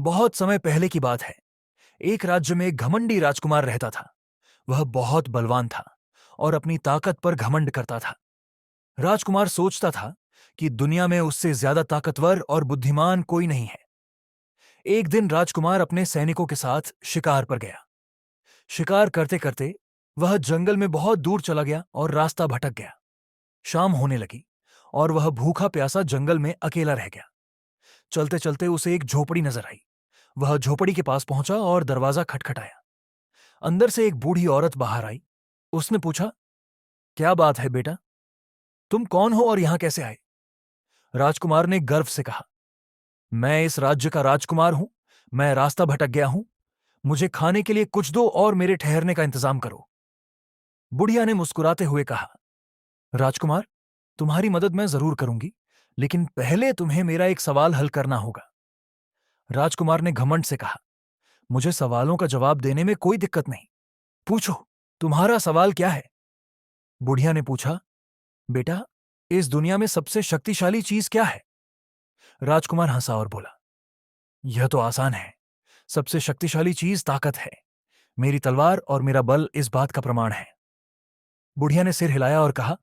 बहुत समय पहले की बात है। एक राज्य में एक घमंडी राजकुमार रहता था। वह बहुत बलवान था और अपनी ताकत पर घमंड करता था। राजकुमार सोचता था कि दुनिया में उससे ज्यादा ताकतवर और बुद्धिमान कोई नहीं है। एक दिन राजकुमार अपने सैनिकों के साथ शिकार पर गया। शिकार करते करते वह जंगल में बहुत दूर चला गया और रास्ता भटक गया। शाम होने लगी और वह भूखा प्यासा जंगल में अकेला रह गया। चलते चलते उसे एक झोपड़ी नजर आई। वह झोपड़ी के पास पहुंचा और दरवाजा खटखटाया। अंदर से एक बूढ़ी औरत बाहर आई। उसने पूछा, क्या बात है बेटा? तुम कौन हो और यहां कैसे आए? राजकुमार ने गर्व से कहा, मैं इस राज्य का राजकुमार हूं। मैं रास्ता भटक गया हूं। मुझे खाने के लिए कुछ दो और मेरे ठहरने का इंतजाम करो। बुढ़िया ने मुस्कुराते हुए कहा, राजकुमार, तुम्हारी मदद मैं जरूर करूंगी, लेकिन पहले तुम्हें मेरा एक सवाल हल करना होगा। राजकुमार ने घमंड से कहा, मुझे सवालों का जवाब देने में कोई दिक्कत नहीं। पूछो, तुम्हारा सवाल क्या है? बुढ़िया ने पूछा, बेटा, इस दुनिया में सबसे शक्तिशाली चीज क्या है? राजकुमार हंसा और बोला, यह तो आसान है। सबसे शक्तिशाली चीज ताकत है। मेरी तलवार और मेरा बल इस बात का प्रमाण है। बुढ़िया ने सिर हिलाया और कहा,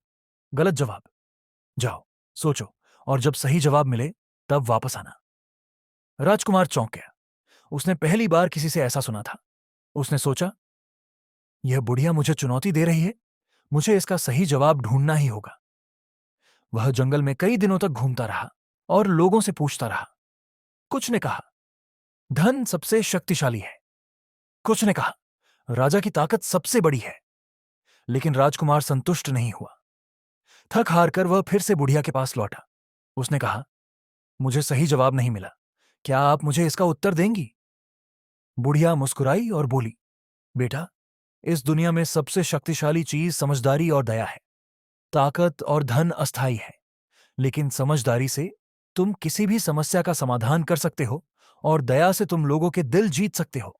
गलत जवाब। जाओ, सोचो, और जब सही जवाब मिले तब वापस आना। राजकुमार चौंक गया। उसने पहली बार किसी से ऐसा सुना था। उसने सोचा, यह बुढ़िया मुझे चुनौती दे रही है। मुझे इसका सही जवाब ढूंढना ही होगा। वह जंगल में कई दिनों तक घूमता रहा और लोगों से पूछता रहा। कुछ ने कहा, धन सबसे शक्तिशाली है। कुछ ने कहा, राजा की ताकत सबसे बड़ी है। लेकिन राजकुमार संतुष्ट नहीं हुआ। थक हार कर वह फिर से बुढ़िया के पास लौटा। उसने कहा, मुझे सही जवाब नहीं मिला। क्या आप मुझे इसका उत्तर देंगी? बुढ़िया मुस्कुराई और बोली, बेटा, इस दुनिया में सबसे शक्तिशाली चीज समझदारी और दया है। ताकत और धन अस्थायी है, लेकिन समझदारी से तुम किसी भी समस्या का समाधान कर सकते हो और दया से तुम लोगों के दिल जीत सकते हो।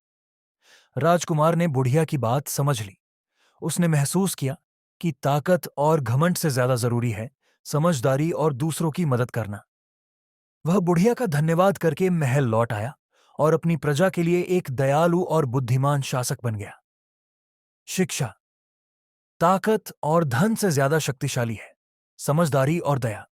राजकुमार ने बुढ़िया की बात समझ ली। उसने महसूस किया कि ताकत और घमंड से ज्यादा जरूरी है समझदारी और दूसरों की मदद करना। वह बुढ़िया का धन्यवाद करके महल लौट आया और अपनी प्रजा के लिए एक दयालु और बुद्धिमान शासक बन गया। शिक्षा। ताकत और धन से ज्यादा शक्तिशाली है समझदारी और दया।